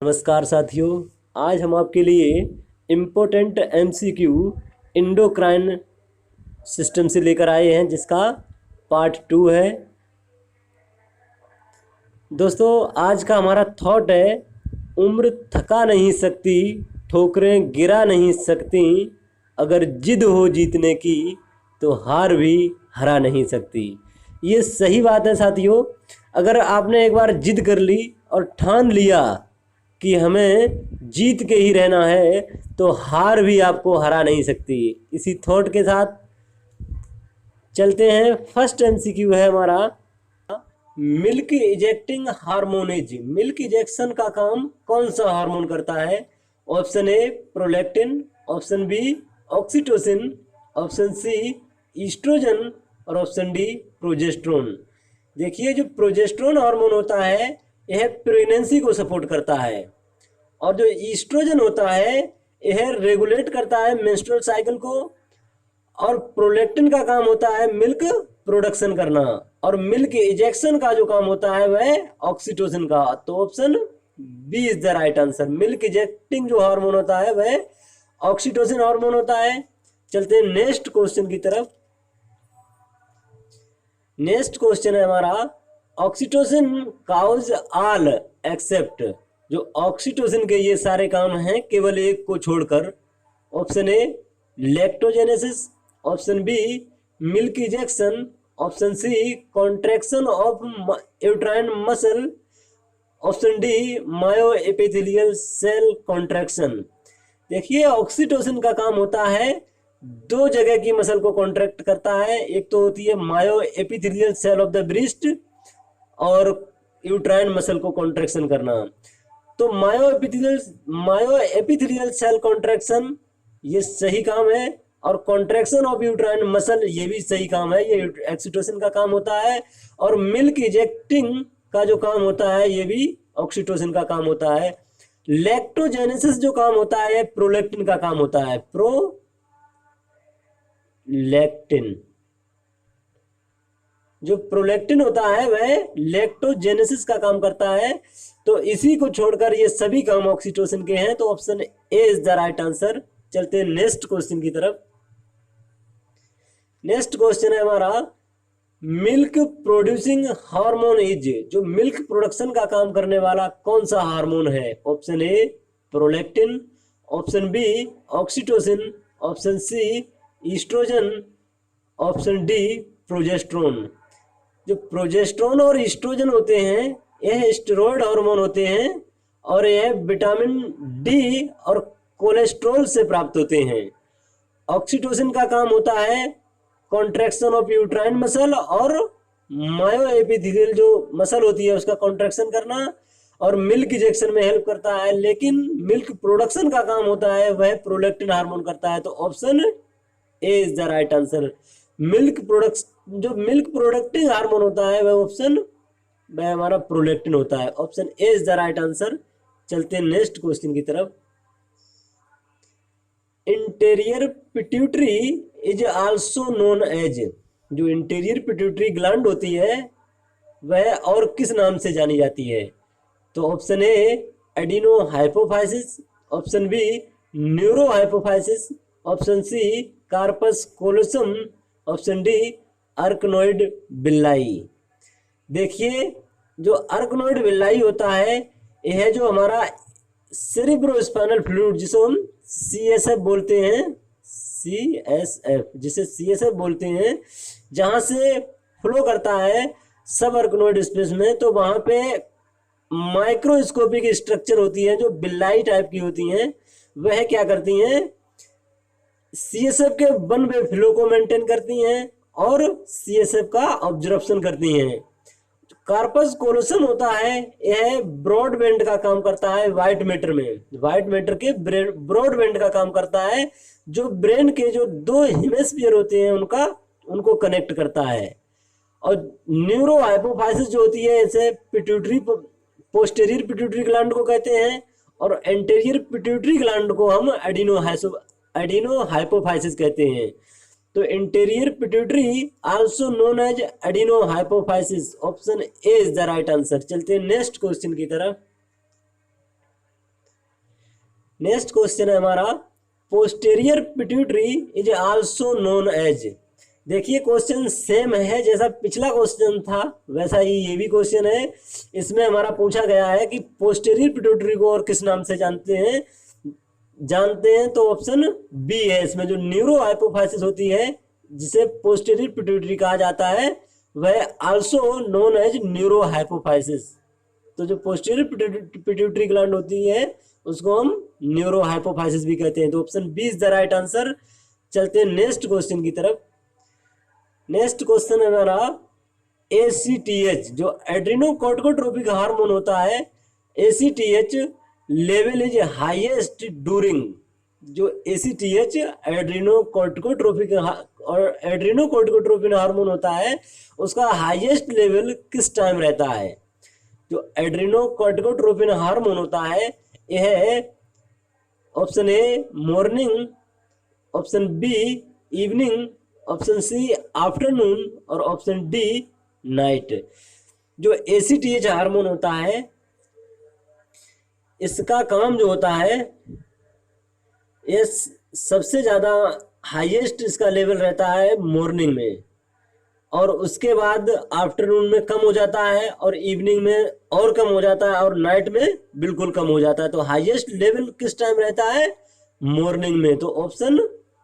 नमस्कार साथियों, आज हम आपके लिए इम्पोर्टेंट एमसीक्यू इंडोक्राइन सिस्टम से लेकर आए हैं, जिसका पार्ट 2 है। दोस्तों, आज का हमारा थॉट है, उम्र थका नहीं सकती, ठोकरें गिरा नहीं सकती, अगर जिद हो जीतने की तो हार भी हरा नहीं सकती। ये सही बात है साथियों। अगर आपने एक बार जिद कर ली और ठान लिया कि हमें जीत के ही रहना है, तो हार भी आपको हरा नहीं सकती। इसी थॉट के साथ चलते हैं। फर्स्ट एमसीक्यू है हमारा, milk ejecting hormones. Milk ejection का काम कौन सा हार्मोन करता है? Option A prolactin, option B oxytocin, option C oestrogen और ऑप्शन डी प्रोजेस्ट्रोन। देखिए, जो प्रोजेस्ट्रोन हार्मोन होता है यह प्रेगनेंसी को सपोर्ट करता है, और जो ईस्ट्रोजन होता है यह रेगुलेट करता है मेंस्ट्रुअल साइकिल को, और प्रोलैक्टिन का काम होता है मिल्क प्रोडक्शन करना, और मिल्क इजेक्शन का जो काम होता है वह ऑक्सीटोसिन का। तो option B is the right answer. Milk ejecting जो हार्मोन होता है वह ऑक्सीटोसिन हार्मोन होता है। चलते हैं नेक्स्ट क्वेश्चन की तरफ। नेक्स्ट क्वेश्चन है हमारा, ऑक्सीटोसिन काउज ऑल एक्सेप्ट। जो ऑक्सीटोसिन के ये सारे काम हैं केवल एक को छोड़कर। Option A lactogenesis, option B milk ejection, option C contraction of uterine muscle, option D myo epithelial cell contraction. देखिए, ऑक्सीटोसिन का काम होता है दो जगह की मसल को कॉन्ट्रैक्ट करता है। एक तो होती है myo epithelial cell of the breast, और यूट्राइन मसल को कॉन्ट्रैक्शन करना। तो मायो एपिथेलियल सेल कॉन्ट्रैक्शन ये सही काम है, और कॉन्ट्रैक्शन ऑफ यूट्राइन मसल ये भी सही काम है, ये ऑक्सीटोसिन का काम होता है। और मिल्क इजेक्टिंग का जो काम होता है ये भी ऑक्सीटोसिन का काम होता है। लैक्टोजेनेसिस जो काम होता है प्रोलैक्टिन का काम होता है, प्रोलैक्टिन। जो प्रोलैक्टिन होता है वह लैक्टोजेनेसिस का काम करता है। तो इसी को छोड़कर ये सभी काम ऑक्सीटोसिन के हैं, तो option A is the right answer. चलते हैं नेक्स्ट क्वेश्चन की तरफ। नेक्स्ट क्वेश्चन है हमारा, मिल्क प्रोड्यूसिंग हार्मोन इज। जो मिल्क प्रोडक्शन का काम करने वाला कौन सा हार्मोन है? Option A prolactin, option B oxytocin, option C oestrogen, option D progesterone. जो प्रोजेस्ट्रोन और ईस्ट्रोजन होते हैं यह स्टेरॉयड हार्मोन होते हैं, और यह विटामिन डी और कोलेस्ट्रॉल से प्राप्त होते हैं। ऑक्सीटोसिन का काम होता है कॉन्ट्रैक्शन ऑफ यूट्राइन मसल, और मायो एपिथेलियल जो मसल होती है उसका कॉन्ट्रैक्शन करना, और मिल्क इजेक्शन में हेल्प करता है। लेकिन मिल्क प्रोडक्शन का काम होता है वह प्रोलैक्टिन हार्मोन करता है। तो option A is the right answer. जो मिल्क प्रोडक्टिंग हार्मोन होता है वह हमारा प्रोलैक्टिन होता है। Option A is the right answer. चलते हैं नेक्स्ट क्वेश्चन की तरफ। Interior pituitary is also known as. जो इंटीरियर पिट्यूटरी ग्लैंड होती है वह और किस नाम से जानी जाती है? तो option A adeno hypophysis, option B neuro hypophysis, option C corpus callosum, option D arachnoid villi. देखिए, जो अर्कनोइड बिल्लाई होता है यह जो हमारा सेरिब्रोस्पाइनल फ्लूइड जिसे हम CSF बोलते हैं, जिसे CSF बोलते हैं, जहां से फ्लो करता है सब अर्कनोइड स्पेस में, तो वहां पे माइक्रोस्कोपिक स्ट्रक्चर होती है जो बिल्लाई टाइप की होती हैं। वह क्या करती हैं? CSF के वन वे फ्लो को मेंटेन करती हैं और CSF का ऑब्जर्वेशन करती हैं। कार्पस कोलोसम होता है यह ब्रॉड बैंड का काम करता है व्हाइट मैटर में। व्हाइट मैटर के ब्रॉड बैंड का काम करता है, जो ब्रेन के जो दो हेमिस्फीयर होते हैं उनको कनेक्ट करता है। और न्यूरो हाइपोफाइसिस जो होती है इसे पोस्टेरियर पिट्यूटरी ग्लैंड को कहते हैं, और एंटीरियर पिट्यूटरी ग्लैंड को हम एडिनो हाइपोफाइसिस कहते हैं। तो interior pituitary also known as adeno hypophysis. Option A is the right answer. चलते हैं नेक्स्ट क्वेश्चन की तरफ। नेक्स्ट क्वेश्चन है हमारा, posterior pituitary is also known as. देखिए क्वेश्चन सेम है, जैसा पिछला क्वेश्चन था वैसा ही ये भी क्वेश्चन है। इसमें हमारा पूछा गया है कि पोस्टेरियर पिट्यूटरी को और किस नाम से जानते हैं। तो ऑप्शन बी है इसमें, जो न्यूरो हाइपोफाइसिस होती है जिसे पोस्टेरियर पिट्यूटरी कहा जाता है, वह also known as neuro hypophysis. तो जो पोस्टीरियर पिट्यूटरी ग्लैंड होती है उसको हम न्यूरो हाइपोफाइसिस भी कहते हैं। तो option B is the right answer. चलते हैं नेक्स्ट क्वेश्चन की तरफ। नेक्स्ट क्वेश्चन है हमारा, ACTH जो एड्रीनोकॉर्टिकोट्रोपिक हार्मोन होता है, ACTH level is highest during. जो ACTH एड्रीनोकॉर्टिकोट्रोपिक हार्मोन होता है उसका हाईएस्ट लेवल किस टाइम रहता है। जो एड्रीनोकॉर्टिकोट्रोपिन हार्मोन होता है यह option A morning, option B evening, option C afternoon और ऑप्शन डी नाइट। जो ACTH हार्मोन होता है इसका काम जो होता है, ये सबसे ज़्यादा हाईएस्ट इसका लेवल रहता है मॉर्निंग में, और उसके बाद आफ्टरनून में कम हो जाता है, और इवनिंग में और कम हो जाता है, और नाइट में बिल्कुल कम हो जाता है। तो हाईएस्ट लेवल किस टाइम रहता है, मॉर्निंग में। तो option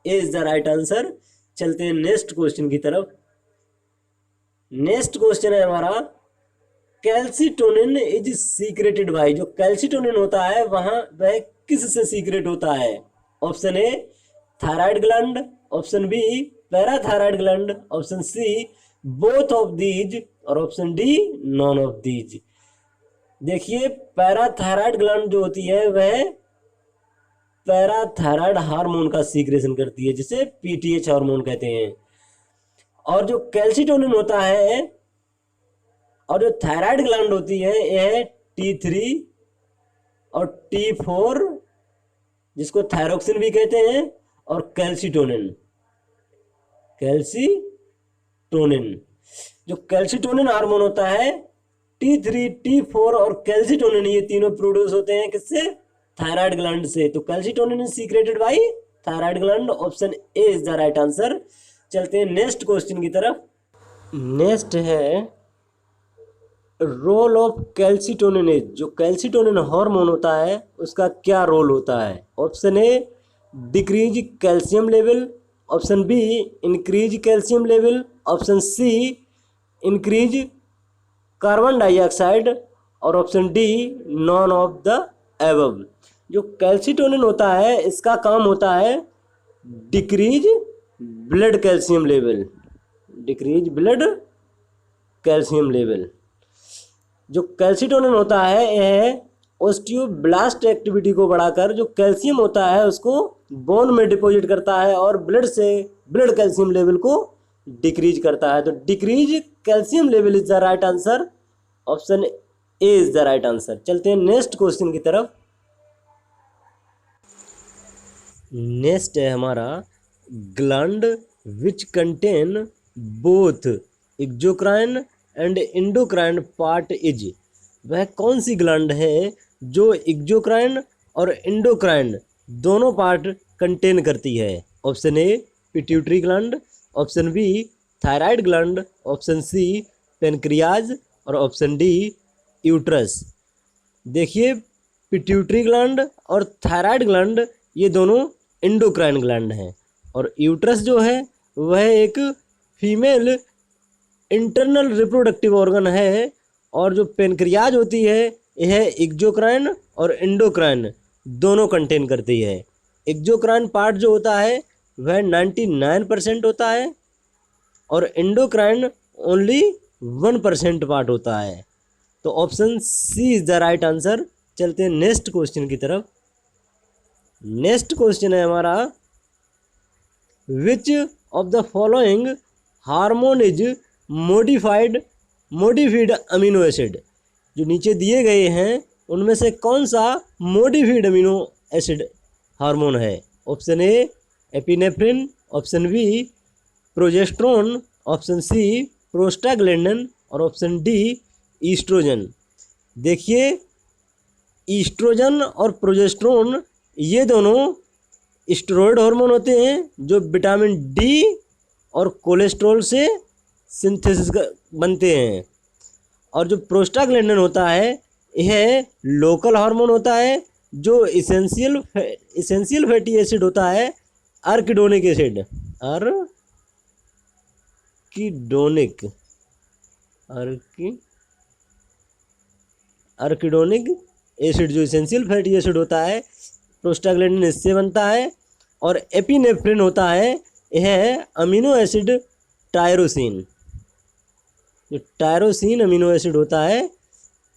A is the right answer. चलते हैं नेक्स्ट क्वेश्चन की तरफ। नेक्स्ट क्वेश्चन है हमारा, कैल्सिटोनिन इज सीक्रेटेड बाय। जो कैल्सिटोनिन होता है वह किस से सीक्रेट होता है। Option A thyroid gland, option B parathyroid gland, option C both of these और option D none of these. देखिए पैराथायराइड ग्लैंड जो होती है वह पैराथायराइड हार्मोन का सीक्रेशन करती है जिसे PTH हार्मोन कहते हैं। और जो कैल्सिटोनिन होता है और जो थायराइड ग्लैंड होती है यह T3 और T4 जिसको थायरोक्सिन भी कहते हैं, और कैल्सिटोनिन जो कैल्सिटोनिन हार्मोन होता है T3, T4 और कैल्सिटोनिन, ये तीनों प्रोड्यूस होते हैं किससे, थायराइड ग्लैंड से। तो calcitonin is secreted by thyroid gland. Option A is the right answer. चलते हैं नेक्स्ट क्वेश्चन की तरफ। नेक्स्ट है रोल ऑफ कैल्सिटोनिन इज। जो कैल्सिटोनिन हार्मोन होता है उसका क्या रोल होता है। Option A decrease calcium level, option B increase calcium level, option C increase carbon dioxide और option D none of the above. जो कैल्सिटोनिन होता है इसका काम होता है decrease blood calcium level, decrease blood calcium level. जो कैल्सिटोनिन होता है यह ऑस्टियोब्लास्ट एक्टिविटी को बढ़ाकर जो कैल्शियम होता है उसको बोन में डिपॉजिट करता है और ब्लड कैल्शियम लेवल को डिक्रीज करता है। तो decrease calcium level is the right answer. Option A is the right answer. चलते हैं नेक्स्ट क्वेश्चन की तरफ। नेक्स्ट है हमारा gland which contain both exocrine and endocrine part is. वह कौन सी ग्लैंड है जो एक्सोक्राइन और एंडोक्राइन दोनों पार्ट कंटेन करती है। Option A pituitary gland, option B thyroid gland, option C pancreas और ऑप्शन डी यूट्रस। देखिए पिट्यूटरी ग्लैंड और थायराइड ग्लैंड ये दोनों एंडोक्राइन ग्लैंड हैं, और यूट्रस जो है वह एक फीमेल इंटरनल रिप्रोडक्टिव ऑर्गन है, और जो पेनक्रियाज होती है यह एक्सोक्राइन और एंडोक्राइन दोनों कंटेन करती है। एक्सोक्राइन पार्ट जो होता है वह 99% होता है और एंडोक्राइन ओनली 1% पार्ट होता है। तो option C is the right answer. चलते हैं नेक्स्ट क्वेश्चन की तरफ। नेक्स्ट क्वेश्चन है हमारा, which of the following hormone is modified amino acid. जो नीचे दिए गए हैं उनमें से कौन सा मोडिफाइड अमीनो एसिड हार्मोन है। Option A epinephrine, option B progesterone, option C prostaglandin और ऑप्शन डी ईस्ट्रोजन। देखिए ईस्ट्रोजन और प्रोजेस्टेरोन ये दोनों स्टेरॉयड हार्मोन होते हैं जो विटामिन डी और कोलेस्ट्रॉल से सिंथेसिस बनते हैं। और जो प्रोस्टाग्लैंडिन होता है यह लोकल हार्मोन होता है जो इसेंशियल फैटी एसिड होता है आर्किडोनिक एसिड आर्किडोनिक एसिड जो इसेंशियल फैटी एसिड होता है प्रोस्टाग्लैंडिन इससे बनता है। और एपिनेफ्रिन होता है यह अमीनो एसिड टायरोसिन, जो टायरोसिन अमीनो एसिड होता है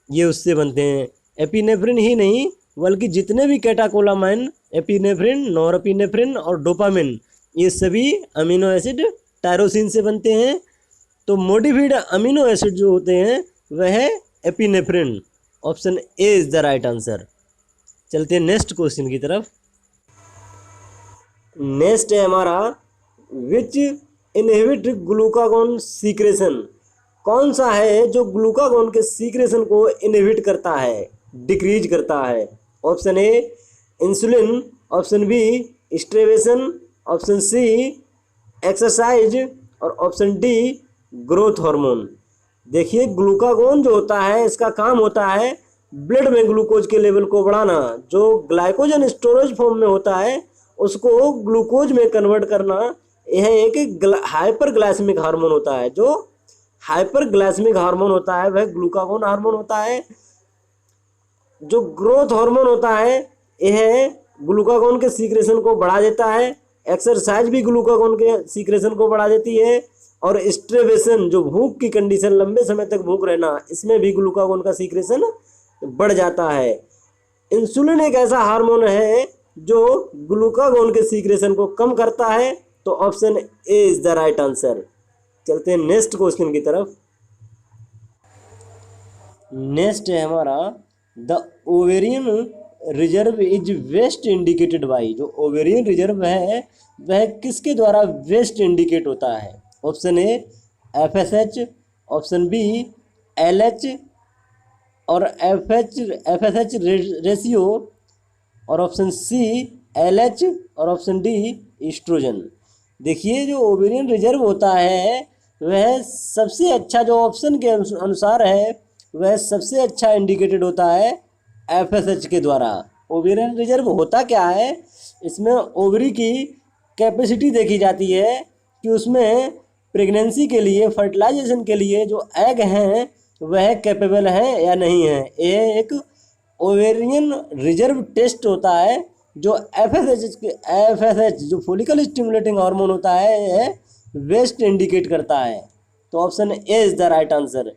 ये उससे बनते हैं। एपिनेफ्रिन ही नहीं बल्कि जितने भी कैटाकोलामाइन, एपिनेफ्रिन, नॉरएपिनेफ्रिन और डोपामिन ये सभी अमीनो एसिड टायरोसिन से बनते हैं। तो मॉडिफाइड अमीनो एसिड जो होते हैं वह है epinephrine. Option A is the right answer. चलते हैं नेक्स्ट क्वेश्चन की तरफ। नेक्स्ट है हमारा विच इनहिबिट ग्लूकागोन सीक्रेशन। कौन सा है जो ग्लूकागोन के सीक्रेशन को इनहिबिट करता है, डिक्रीज करता है। Option A insulin, option B starvation, option C exercise और ऑप्शन डी ग्रोथ हार्मोन। देखिए ग्लूकागोन जो होता है इसका काम होता है ब्लड में ग्लूकोज के लेवल को बढ़ाना। जो ग्लाइकोजन स्टोरेज फॉर्म में होता है उसको ग्लूकोज में कन्वर्ट करना। यह एक हाइपर ग्लाइसेमिक हार्मोन होता है। जो हाइपर ग्लाइसेमिक हार्मोन होता है वह ग्लूकागोन हार्मोन होता है। जो ग्रोथ हार्मोन होता है यह ग्लूकागोन के सीक्रेशन को बढ़ा देता है। एक्सरसाइज भी ग्लूकागोन के सीक्रेशन को बढ़ा देती है। और स्ट्रेवेशन जो भूख की कंडीशन, लंबे समय तक भूख रहना, इसमें भी ग्लूकागोन का सीक्रेशन बढ़ जाता है। इंसुलिन एक ऐसा हार्मोन है जो ग्लूकागोन के सीक्रेशन को कम करता है। तो option A is the right answer. चलते हैं नेक्स्ट क्वेश्चन की तरफ। नेक्स्ट है हमारा the ovarian reserve is best indicated by. जो ओवेरियन रिजर्व है वह किसके द्वारा वेस्ट इंडिकेट होता है। Option A FSH, option B LH और एफएसएच रेशियो और ऑप्शन सी एलएच और ऑप्शन डी ईस्ट्रोजन। देखिए जो ओवेरियन रिजर्व होता है वह सबसे अच्छा, जो ऑप्शन के अनुसार है वह सबसे अच्छा इंडिकेटेड होता है एफएसएच के द्वारा। ओवेरियन रिजर्व होता क्या है, इसमें ओवरी की कैपेसिटी देखी जाती है कि उसमें प्रेगनेंसी के लिए, फर्टिलाइजेशन के लिए जो एग हैं वह कैपेबल है या नहीं है। ये एक ओवेरियन रिजर्व टेस्ट होता है जो एफएसएच जो फॉलिकल स्टिमुलेटिंग हार्मोन होता है यह वेस्ट इंडिकेट करता है। तो option A is the right answer.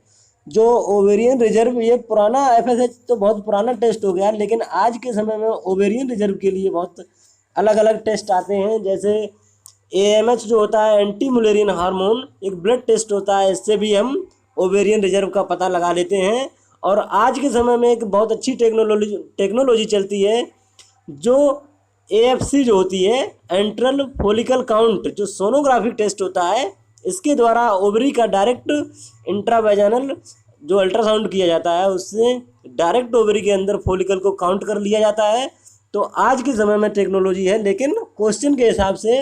जो ओवेरियन रिजर्व, ये पुराना एफएसएच तो बहुत पुराना टेस्ट हो गया, लेकिन आज के समय में ओवेरियन रिजर्व के लिए बहुत अलग अलग टेस्ट आते हैं। जैसे एएमएच जो होता है एंटी मुलेरियन हार्मोन, एक ब्लड टेस्ट होता है, इससे भी हम ओवेरियन रिजर्व का पता लगा लेते हैं। और आज के समय में एक बहुत अच्छी टेक्नोलॉजी चलती है जो एएफसी जो होती है एंट्रल फॉलिकल काउंट, जो सोनोग्राफिक टेस्ट होता है, इसके द्वारा ओवरी का डायरेक्ट इंट्रावेजानल जो अल्ट्रासाउंड किया जाता है उससे डायरेक्ट ओवरी के अंदर फॉलिकल को काउंट कर लिया जाता है। तो आज के समय में टेक्नोलॉजी है, लेकिन क्वेश्चन के हिसाब से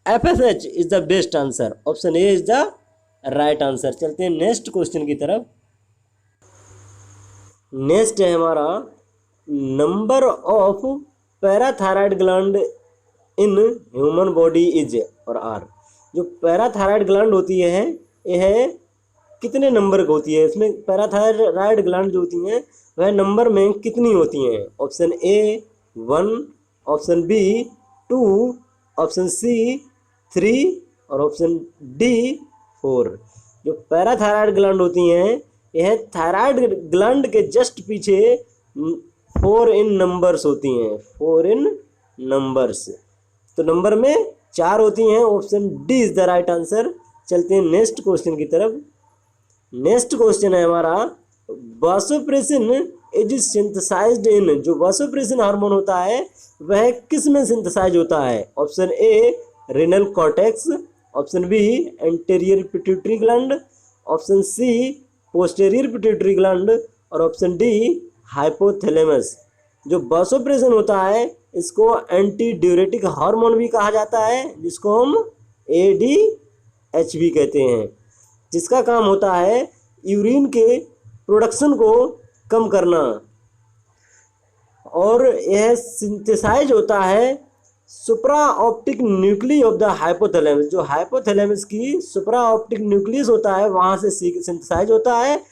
FSH is the best answer. Option A is the right answer. चलते हैं नेक्स्ट क्वेश्चन की तरफ। नेक्स्ट है हमारा number of parathyroid gland in human body is और आर। जो पैराथायराइड ग्लैंड होती है यह कितने नंबर की होती है। इसमें पैराथायराइड ग्लैंड जो होती हैं वह नंबर में कितनी होती हैं। Option A 1, option B 2, option C 3 और ऑप्शन डी 4। जो पैराथायराइड ग्लैंड होती हैं यह थायराइड ग्लैंड के जस्ट पीछे 4 इन नंबर्स होती हैं, 4 इन नंबर्स। तो नंबर में 4 होती हैं। Option D is the right answer. चलते हैं नेक्स्ट क्वेश्चन की तरफ। नेक्स्ट क्वेश्चन है हमारा वासोप्रेसिन इज सिंथेसाइज्ड इन। जो वासोप्रेसिन हार्मोन होता है वह किस में सिंथेसाइज होता है। Option A renal cortex, option B anterior pituitary gland, option C posterior pituitary gland और ऑप्शन डी हाइपोथैलेमस। जो वैसोप्रेशन होता है इसको एंटी ड्यूरेटिक हार्मोन भी कहा जाता है, जिसको हम ADH भी कहते हैं, जिसका काम होता है यूरिन के प्रोडक्शन को कम करना। और यह सिंथेसाइज होता है सुप्रा optic nuclei of the hypothalamus. जो हाइपोथैलेमस की सुप्रा ऑप्टिक न्यूक्लियस होता है वहाँ से सिंथेसाइज होता है,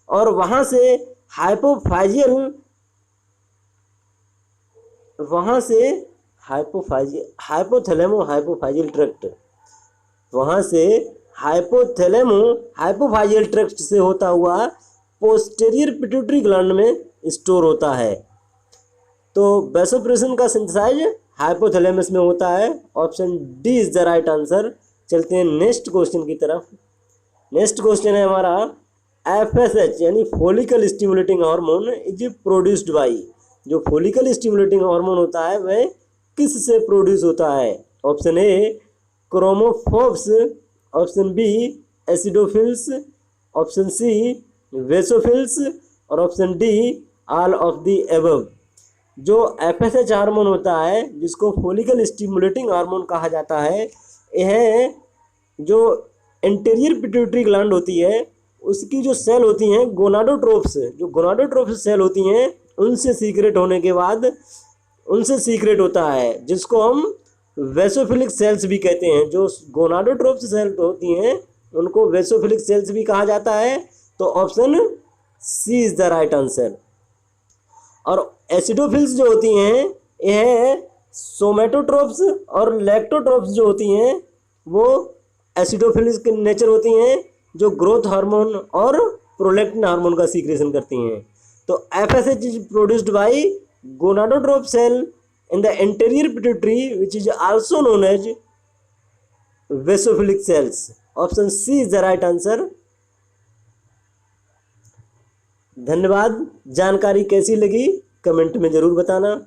और वहाँ से हाइपोथैलेमो-हाइपोफाइजियल ट्रैक्ट, वहाँ से हाइपोफाइजियल ट्रैक्ट से होता हुआ पोस्टीरियर पिट्यूटरी ग्लैंड में स्टोर होता है। तो वैसोप्रेशन का सिंथेसाइज हाइपोथैलेमस में होता है। Option D is the right answer. चलते हैं नेक्स्ट क्वेश्चन की तरफ। नेक्स्ट क्वेश्चन है हमारा FSH यानी follicle stimulating hormone is produced by. जो फॉलिकल स्टिमुलेटिंग हार्मोन होता है वह किस से प्रोड्यूस होता है? Option A chromophores, option B acidophils, option C basophils, और option D all of the above. जो FSH हार्मोन होता है जिसको फॉलिकल स्टिमुलेटिंग हार्मोन कहा जाता है, यह जो एंटीरियर पिट्यूटरी ग्लैंड होती है उसकी जो सेल होती हैं गोनाडोट्रोप्स, जो गोनाडोट्रोप्स सेल होती हैं उनसे सीक्रेट होने के बाद उनसे सीक्रेट होता है, जिसको हम वेसोफिलिक सेल्स भी कहते हैं। जो गोनाडोट्रोप्स सेल होती हैं उनको वेसोफिलिक सेल्स भी कहा जाता है। तो option C is the right answer. और एसिडोफिल्स जो होती हैं यह सोमेटोट्रोप्स और लैक्टोट्रोप्स जो होती हैं वो एसिडोफिल्स के नेचर होती हैं, जो ग्रोथ हार्मोन और प्रोलैक्टिन हार्मोन का सीक्रेशन करती हैं। तो FSH is produced by gonadotrope cell in the anterior pituitary which is also known as basophilic cells. Option C is the right answer. धन्यवाद। जानकारी कैसी लगी कमेंट में ज़रूर बताना।